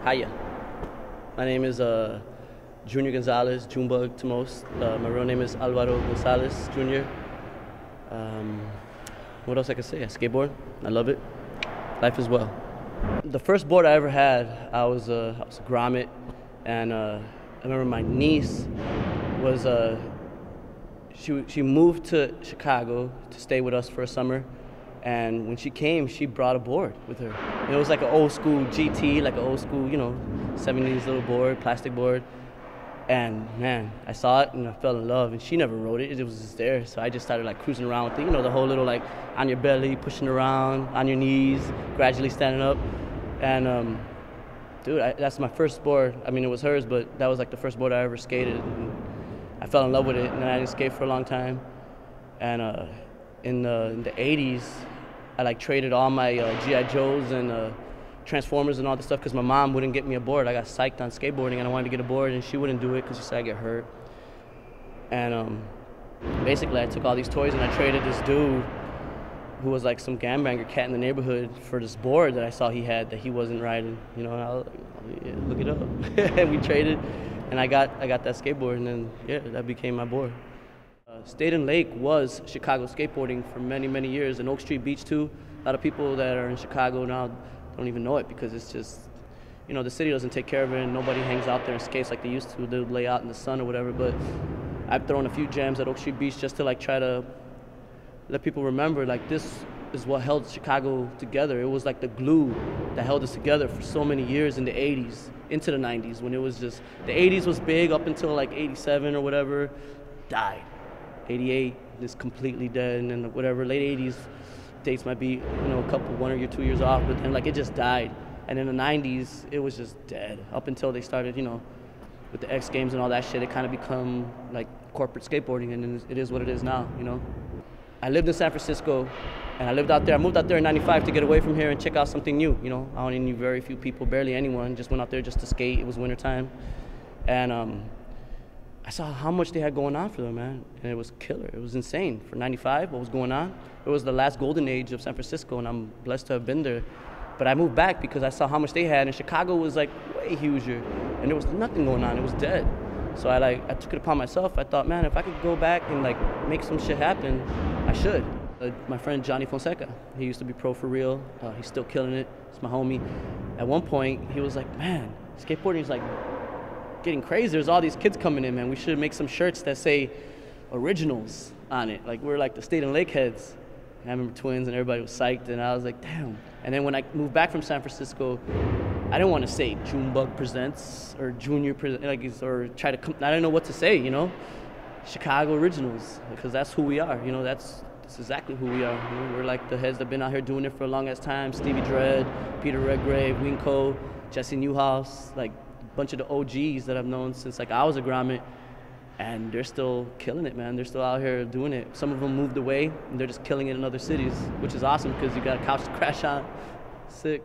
Hiya. My name is Junior Gonzalez, Junebug to most. My real name is Alvaro Gonzalez Jr. What else I can say? I skateboard. I love it. Life as well. The first board I ever had, I was a grommet, and I remember my niece was she moved to Chicago to stay with us for a summer. And when she came, she brought a board with her. It was like an old school GT, like an old school, 70s little board, plastic board. And man, I saw it and I fell in love. And she never rode it, it was just there. So I just started like cruising around with it, the whole little like on your belly, pushing around, on your knees, gradually standing up. And dude, that's my first board. I mean, it was hers, but that was like the first board I ever skated. And I fell in love with it, and I didn't skate for a long time. And in the 80s, I like traded all my G.I. Joes and Transformers and all this stuff because my mom wouldn't get me a board. I got psyched on skateboarding and I wanted to get a board, and she wouldn't do it because she said I get hurt. And basically I took all these toys and I traded this dude who was like some gangbanger cat in the neighborhood for this board that I saw he had that he wasn't riding. And I was like, yeah, look it up. And we traded, and I got that skateboard, and then yeah, that became my board. State and Lake was Chicago skateboarding for many, many years, and Oak Street Beach too. A lot of people that are in Chicago now don't even know it because it's just, the city doesn't take care of it, and nobody hangs out there and skates like they used to. They'll lay out in the sun or whatever, but I've thrown a few jams at Oak Street Beach just to like try to let people remember like this is what held Chicago together. It was like the glue that held us together for so many years in the 80s, into the 90s, when it was just, the 80s was big up until like 87 or whatever, died. 88 is completely dead, and then whatever late 80s dates might be, a couple, 1 or 2 years off, but then like it just died. And in the 90s, it was just dead up until they started, with the X Games and all that shit. It kind of become like corporate skateboarding, and it is what it is now, I lived in San Francisco, and I moved out there in 95 to get away from here and check out something new, I only knew very few people, barely anyone, just went out there just to skate. It was wintertime, and I saw how much they had going on for them, man, and it was killer. It was insane. For 95, what was going on? It was the last golden age of San Francisco, and I'm blessed to have been there. But I moved back because I saw how much they had, and Chicago was like way huger, and there was nothing going on. It was dead. So I took it upon myself. I thought, man, if I could go back and like make some shit happen, I should. My friend Johnny Fonseca, he used to be pro for real. He's still killing it. He's my homie. At one point, he was like, man, skateboarding is like getting crazy. There's all these kids coming in, man. We should make some shirts that say originals on it. Like we're like the State and Lake heads. And I remember twins, and everybody was psyched, and I was like, damn. And then when I moved back from San Francisco, I didn't want to say Junebug presents or Junior presents, or try to I didn't know what to say, Chicago Originals, because that's who we are. That's exactly who we are. We're like the heads that have been out here doing it for the longest time. Stevie Dredd, Peter Redgrave, Winco, Jesse Newhouse, like a bunch of the OGs that I've known since like I was a grommet, and they're still killing it, man. They're still out here doing it. Some of them moved away, and they're just killing it in other cities, which is awesome because you got a couch to crash on. Sick.